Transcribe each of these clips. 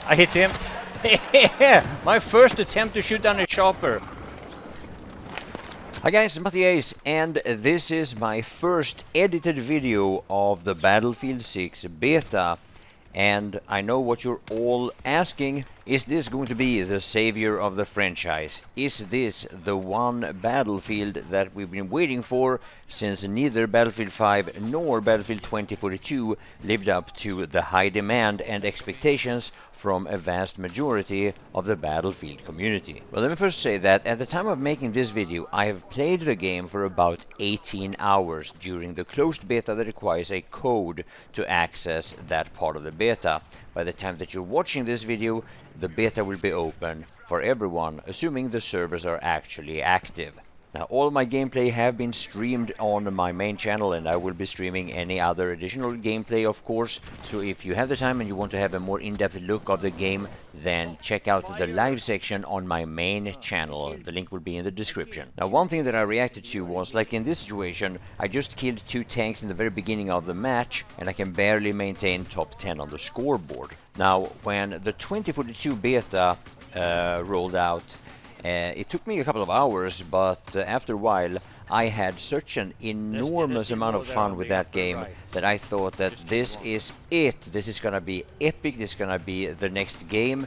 I hit him. My first attempt to shoot down a chopper. Hi guys, Matthias, and this is my first edited video of the Battlefield 6 beta. And I know what you're all asking, is this going to be the savior of the franchise? Is this the one Battlefield that we've been waiting for, since neither Battlefield 5 nor Battlefield 2042 lived up to the high demand and expectations from a vast majority of the Battlefield community? Well, let me first say that at the time of making this video, I have played the game for about 18 hours during the closed beta that requires a code to access that part of the beta. By the time that you're watching this video, the beta will be open for everyone, assuming the servers are actually active. Now, all my gameplay have been streamed on my main channel, and I will be streaming any other additional gameplay, of course. So if you have the time and you want to have a more in-depth look of the game, then check out the live section on my main channel. The link will be in the description. Now, one thing that I reacted to was, like in this situation, I just killed 2 tanks in the very beginning of the match, and I can barely maintain top 10 on the scoreboard. Now, when the 2042 beta rolled out, it took me a couple of hours, but after a while I had such an enormous amount of fun with that game that I thought that this is it. This is gonna be epic, this is gonna be the next game.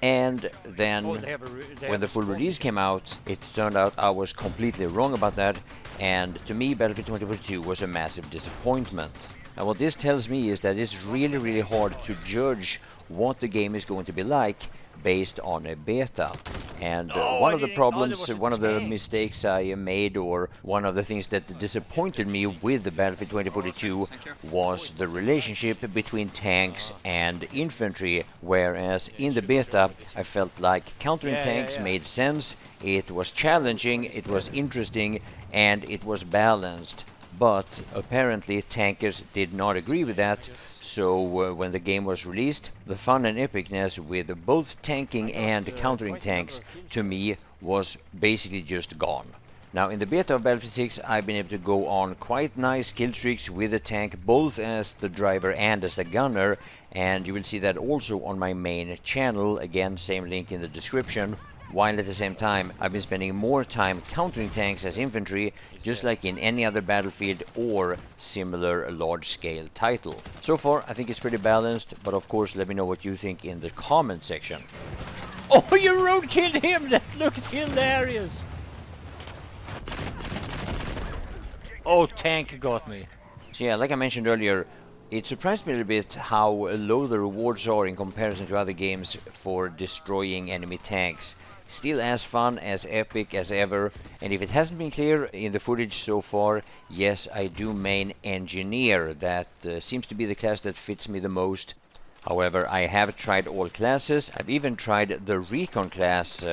And then when the full release came out, it turned out I was completely wrong about that, and to me Battlefield 2042 was a massive disappointment. Now what this tells me is that it's really hard to judge what the game is going to be like based on a beta. And one of the problems, one of the mistakes I made, or one of the things that disappointed me with the Battlefield 2042 was the relationship between tanks and infantry, whereas in the beta I felt like countering tanks made sense, it was challenging, it was interesting, and it was balanced. But apparently tankers did not agree with that, so when the game was released, the fun and epicness with both tanking and countering tanks, to me, was basically just gone. Now, in the beta of Battlefield 6, I've been able to go on quite nice kill streaks with the tank, both as the driver and as the gunner, and you will see that also on my main channel. Again, same link in the description. While at the same time, I've been spending more time countering tanks as infantry, just like in any other Battlefield or similar large-scale title. So far, I think it's pretty balanced, but of course, let me know what you think in the comment section. Oh, you roadkilled him! That looks hilarious! Oh, tank got me. So yeah, like I mentioned earlier, it surprised me a little bit how low the rewards are in comparison to other games for destroying enemy tanks. Still as fun, as epic as ever, and if it hasn't been clear in the footage so far, yes, I do main engineer. That seems to be the class that fits me the most. However, I have tried all classes. I've even tried the Recon class,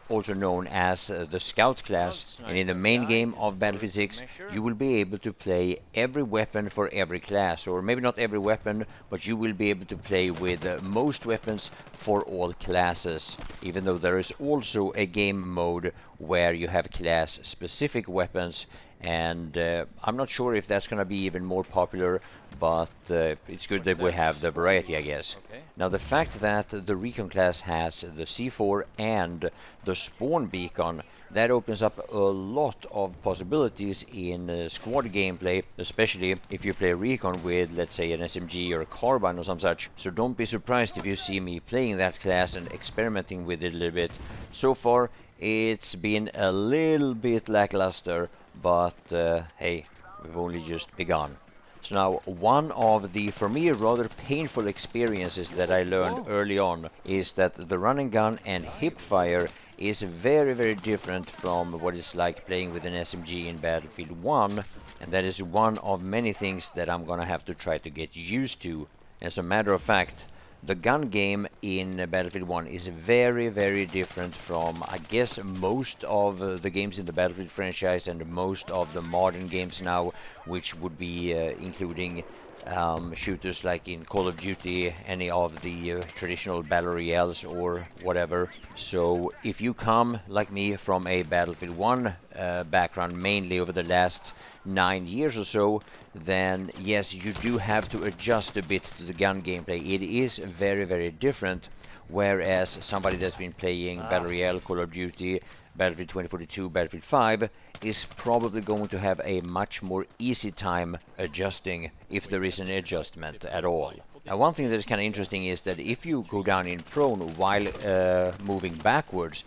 also known as the Scout class. And in the main game of Battlefield 6, you will be able to play every weapon for every class. Or maybe not every weapon, but you will be able to play with most weapons for all classes. Even though there is also a game mode where you have class-specific weapons. And I'm not sure if that's going to be even more popular, but it's good that we have the variety, I guess. Now, the fact that the Recon class has the C4 and the spawn beacon, that opens up a lot of possibilities in squad gameplay, especially if you play Recon with, let's say, an SMG or a carbine or some such. So don't be surprised if you see me playing that class and experimenting with it a little bit. So far, it's been a little bit lackluster, but hey, we've only just begun. So now, one of the, for me, rather painful experiences that I learned early on is that the run and gun and hip fire is very different from what it's like playing with an SMG in Battlefield 1, and that is one of many things that I'm gonna have to try to get used to. As a matter of fact, the gun game in Battlefield 1 is very different from, I guess, most of the games in the Battlefield franchise and most of the modern games now, which would be including shooters like in Call of Duty, any of the traditional battle royales or whatever. So if you come, like me, from a Battlefield 1 background, mainly over the last 9 years or so, then yes, you do have to adjust a bit to the gun gameplay. It is very different. whereas somebody that's been playing Battle Royale, Call of Duty, Battlefield 2042, Battlefield 5 is probably going to have a much more easy time adjusting, if there is an adjustment at all. Now, one thing that is kind of interesting is that if you go down in prone while moving backwards,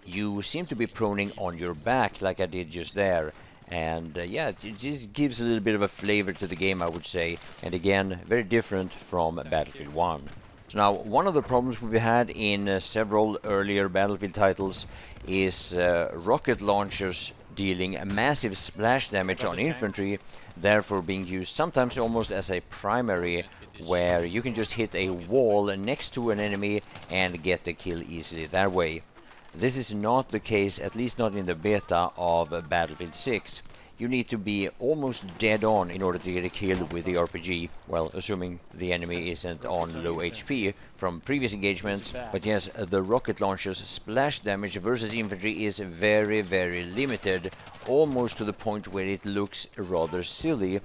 you seem to be proning on your back like I did just there. And yeah, it just gives a little bit of a flavor to the game, I would say. And again, very different from Battlefield 1. So now, one of the problems we've had in several earlier Battlefield titles is rocket launchers dealing a massive splash damage on infantry, therefore being used sometimes almost as a primary, where you can just hit a wall next to an enemy and get the kill easily that way. This is not the case, at least not in the beta of Battlefield 6. You need to be almost dead on in order to get a kill with the RPG, well, assuming the enemy isn't on low HP from previous engagements. But yes, the rocket launcher's splash damage versus infantry is very, very limited, almost to the point where it looks rather silly,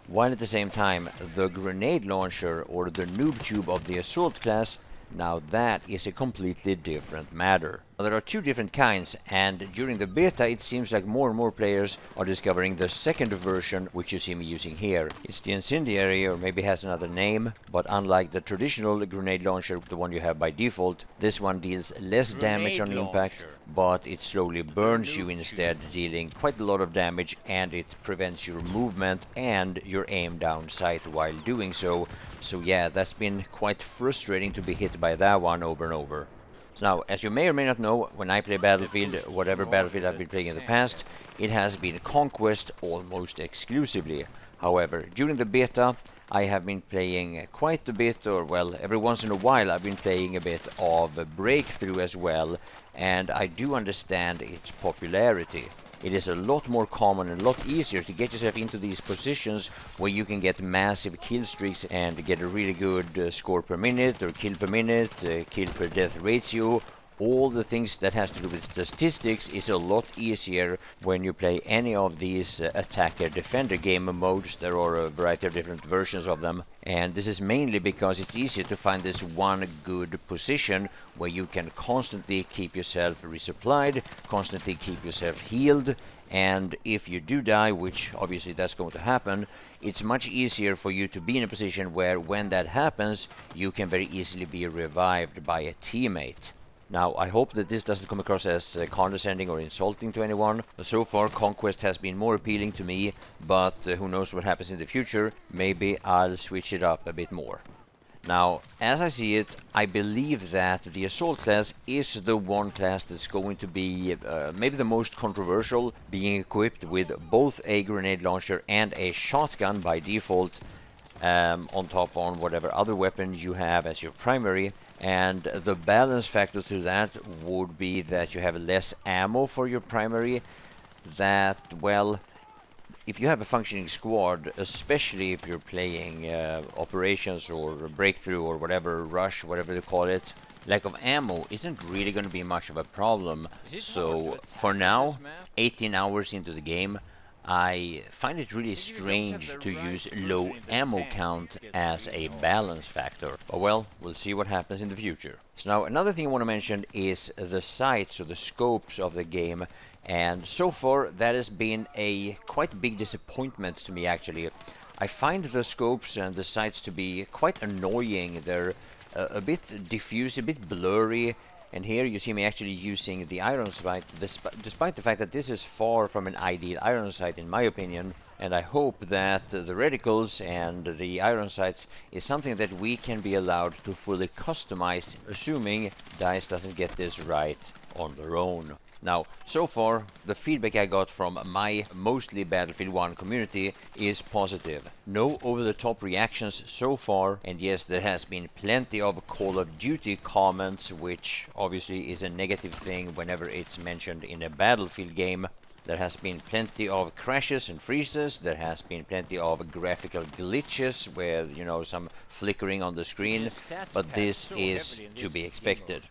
while at the same time the grenade launcher or the noob tube of the assault class, now that is a completely different matter. There are two different kinds, and during the beta it seems like more and more players are discovering the second version, which you see me using here. It's the incendiary, or maybe has another name, but unlike the traditional grenade launcher, the one you have by default, this one deals less damage on impact, but it slowly burns you instead, dealing quite a lot of damage, and it prevents your movement and your aim down sight while doing so. So yeah, that's been quite frustrating to be hit by that one over and over. So now, as you may or may not know, when I play Battlefield, whatever Battlefield I've been playing in the past, it has been Conquest almost exclusively. However, during the beta, I have been playing quite a bit, or well, every once in a while I've been playing a bit of Breakthrough as well, and I do understand its popularity. It is a lot more common and a lot easier to get yourself into these positions where you can get massive kill streaks and get a really good score per minute or kill per minute, kill per death ratio. All the things that has to do with statistics is a lot easier when you play any of these attacker-defender game modes. There are a variety of different versions of them, and this is mainly because it's easier to find this one good position where you can constantly keep yourself resupplied, constantly keep yourself healed, and if you do die, which obviously that's going to happen, it's much easier for you to be in a position where when that happens, you can very easily be revived by a teammate. Now, I hope that this doesn't come across as condescending or insulting to anyone. So far, Conquest has been more appealing to me, but who knows what happens in the future. Maybe I'll switch it up a bit more. Now, as I see it, I believe that the Assault class is the one class that's going to be maybe the most controversial, being equipped with both a grenade launcher and a shotgun by default, on top on whatever other weapons you have as your primary. And the balance factor to that would be that you have less ammo for your primary. That, well, if you have a functioning squad, especially if you're playing operations or breakthrough or whatever, rush, whatever they call it, lack of ammo isn't really going to be much of a problem. So for now, 18 hours into the game, I find it really strange to use low ammo count as a balance factor. But well, we'll see what happens in the future. So now another thing I want to mention is the sights or the scopes of the game. And so far that has been a quite big disappointment to me actually. I find the scopes and the sights to be quite annoying. They're a bit diffuse, a bit blurry. And here you see me actually using the iron sight, despite the fact that this is far from an ideal iron sight in my opinion. And I hope that the reticles and the iron sights is something that we can be allowed to fully customize, assuming DICE doesn't get this right on their own. Now, so far, the feedback I got from my mostly Battlefield 1 community is positive. No over-the-top reactions so far, and yes, there has been plenty of Call of Duty comments, which obviously is a negative thing whenever it's mentioned in a Battlefield game. There has been plenty of crashes and freezes, there has been plenty of graphical glitches with, you know, some flickering on the screen, but this is to be expected.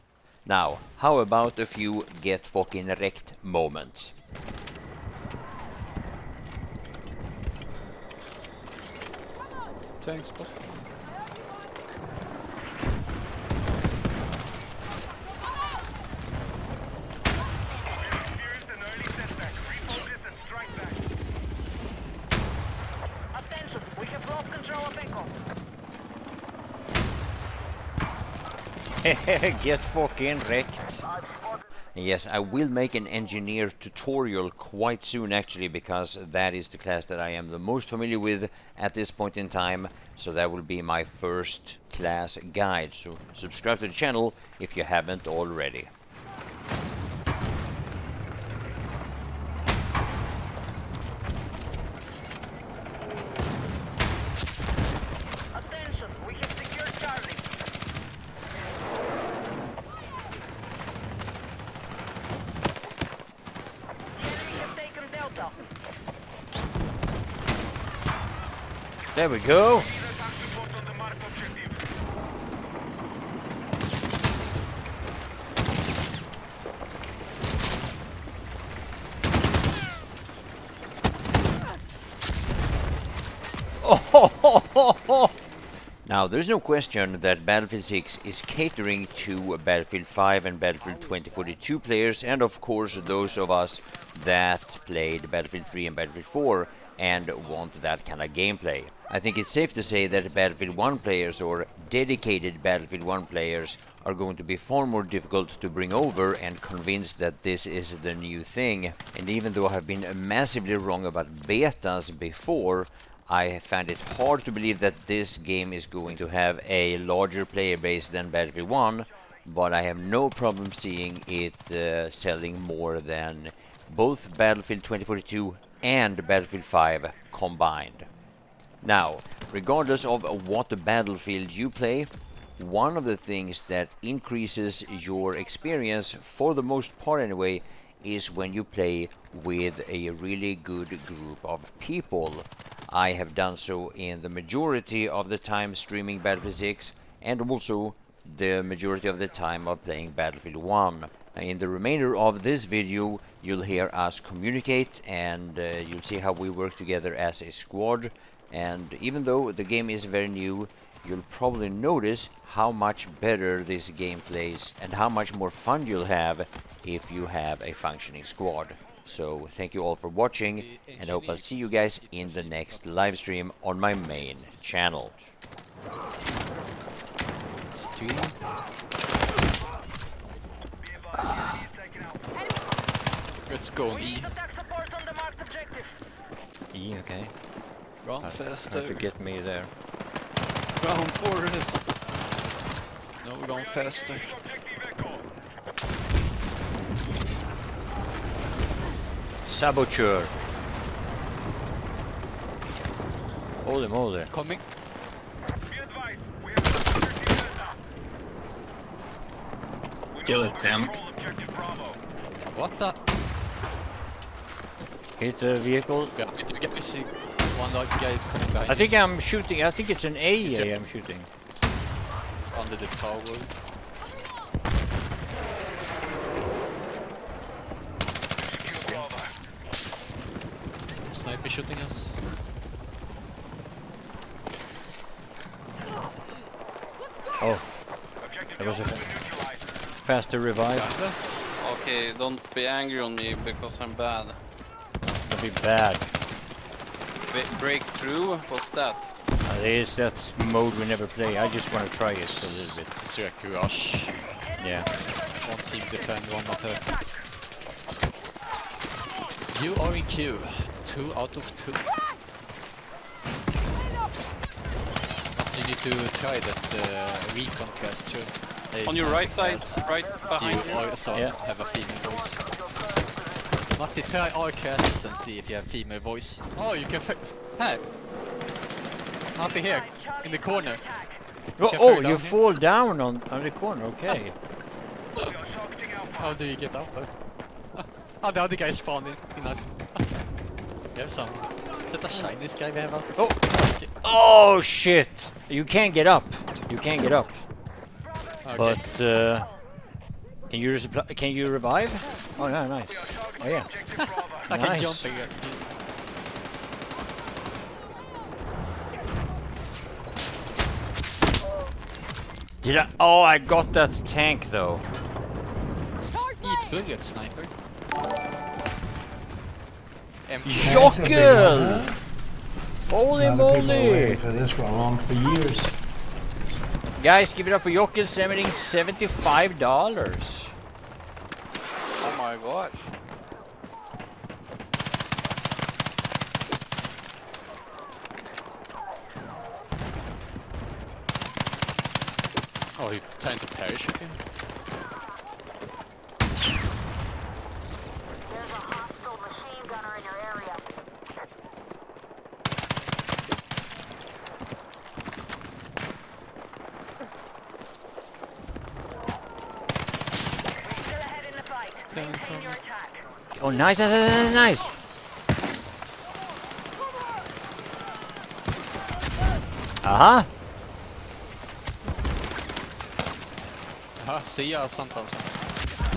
Now, how about a few get fucking wrecked moments? Tank spot. Get fucking wrecked. Yes, I will make an engineer tutorial quite soon actually, because that is the class that I am the most familiar with at this point in time. So that will be my first class guide. So subscribe to the channel if you haven't already. Attention, we have secured Charlie. Enemy have taken Delta. There we go. Now, there's no question that Battlefield 6 is catering to Battlefield 5 and Battlefield 2042 players, and of course those of us that played Battlefield 3 and Battlefield 4 and want that kind of gameplay. I think it's safe to say that Battlefield 1 players or dedicated Battlefield 1 players are going to be far more difficult to bring over and convince that this is the new thing. And even though I have been massively wrong about betas before, I find it hard to believe that this game is going to have a larger player base than Battlefield 1, but I have no problem seeing it selling more than both Battlefield 2042 and Battlefield 5 combined. Now, regardless of what battlefield you play, one of the things that increases your experience, for the most part anyway, is when you play with a really good group of people. I have done so in the majority of the time streaming Battlefield 6, and also the majority of the time of playing Battlefield 1. In the remainder of this video, you'll hear us communicate, and you'll see how we work together as a squad. And even though the game is very new, you'll probably notice how much better this game plays and how much more fun you'll have if you have a functioning squad. So thank you all for watching, and I hope I'll see you guys in the next live stream on my main channel. Let's go on E. Attack support on the marked objective. E, okay. Run Have faster. to get me there. Ground forest. No, we're going faster. Saboteur. Holy moly. Coming. Kill a tank. What the? Hit the vehicle. Yeah, you get me see one like guy is coming back. I think I'm shooting. I think it's an Is it? AA I'm shooting. It's under the tower. Sniper shooting us. Oh, that was a faster revive. Behind us? Okay, don't be angry on me because I'm bad. That'd be bad. Breakthrough? What's that? That's mode we never play. I just want to try it a little bit. Circle rush. Yeah. One team defend, one attack. You are in queue. 2 out of 2. But you need to try that recon quest too. On your right side, right behind You you. also have a female voice. Matti, try our casts and see if you have female voice. Oh, you can here. Matti, here, in the corner. Oh, you fall down on the corner. Okay. How do you get up there? Oh, the other guy spawned in us. We have some. Is that a Chinese guy we have out? Oh. Oh shit! You can't get up. You can't get up. Okay. But can you revive? Oh yeah, nice. Oh yeah. I can Nice. jump here. Did I? Oh, I got that tank though. Eat bullet, sniper. Jockel! Holy Now the people are moly! waiting for this for years. Guys, give it up for Jockel sending $75. Oh my god. Oh, he trying to parachute in. There's a hostile machine gunner in your area. Still ahead in the fight. Maintain your attack. Oh, nice, nice, nice, nice. Aha. Jaha, see ya sant alltså.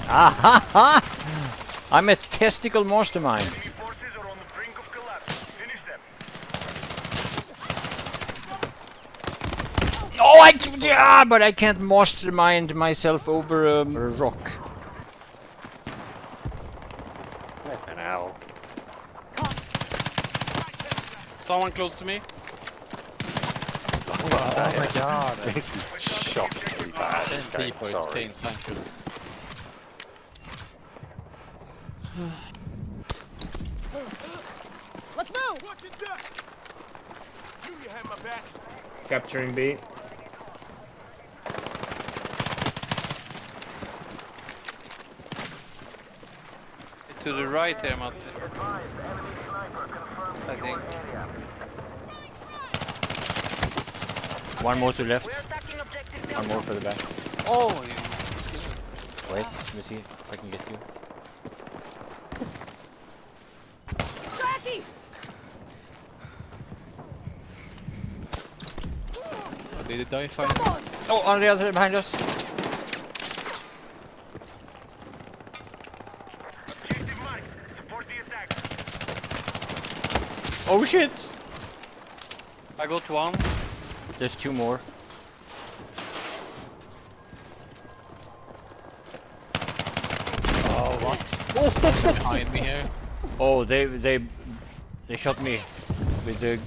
Aha. I'm a testicle mastermind. Forces are on the brink of collapse. Finish them. Oh, but I can't mastermind myself over a rock. Ow. Someone close to me. Oh my god. This is shockingly bad. This game, People, it's sorry. pain, thank you. Let's move! Capturing B. To the right here, Matti. I think. One more to We're left. attacking objective One Delta. more for the back. Oh, Wait, let me see if I can get you. Oh, did it die finally? Oh, on the other side behind us. Objective mark. Support the attack. Oh shit! I got one. There's two more. Oh, what? Behind me here. Oh, they shot me with the.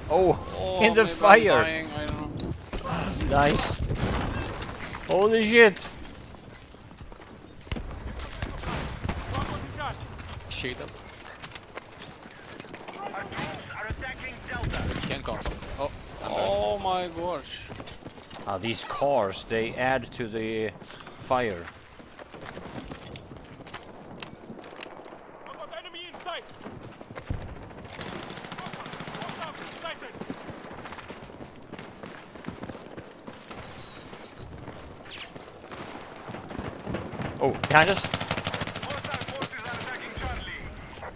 Oh, Oh, in the maybe I'm fire. dying, I don't know. Nice. Holy shit! Shield up. Our troops are attacking Delta. Can't go. Oh, I'm Oh my gosh. Ah, these cars, they add to the fire. Oh, behind us. Hostile forces are attacking Charlie.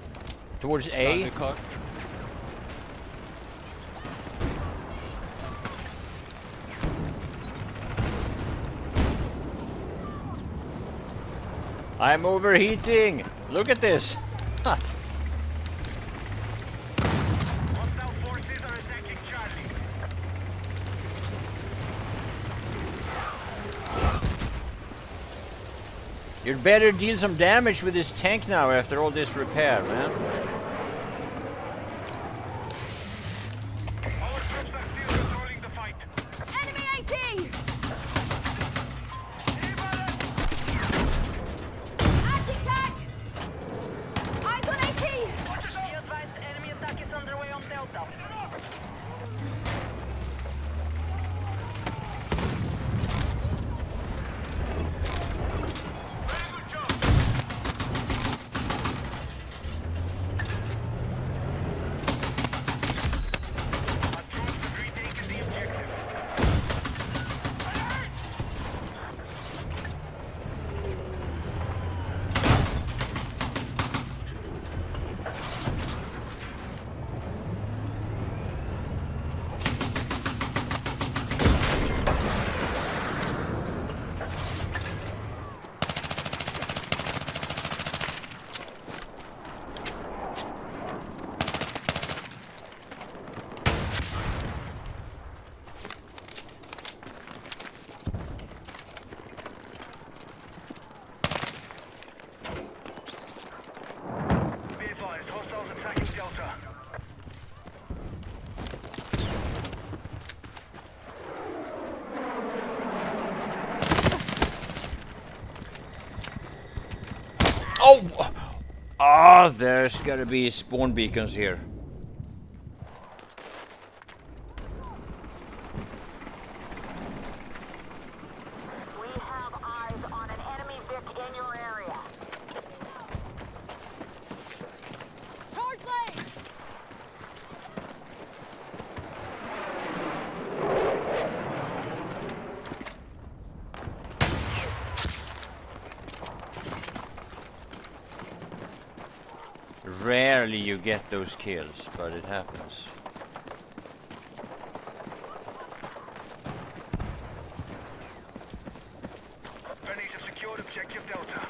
Towards behind A. the car. I'm overheating. Look at this. Ha. Hostile forces are attacking Charlie. You'd better deal some damage with this tank now after all this repair, man. Our troops are still controlling the fight. Enemy AT! Anti-tank! Eyes on AT! Be advised, enemy attack is underway on Delta. Oh, there's gotta be spawn beacons here. We have eyes on an enemy Vic in your area. Charge lane! Rarely you get those kills, but it happens. Benny's have secured objective Delta.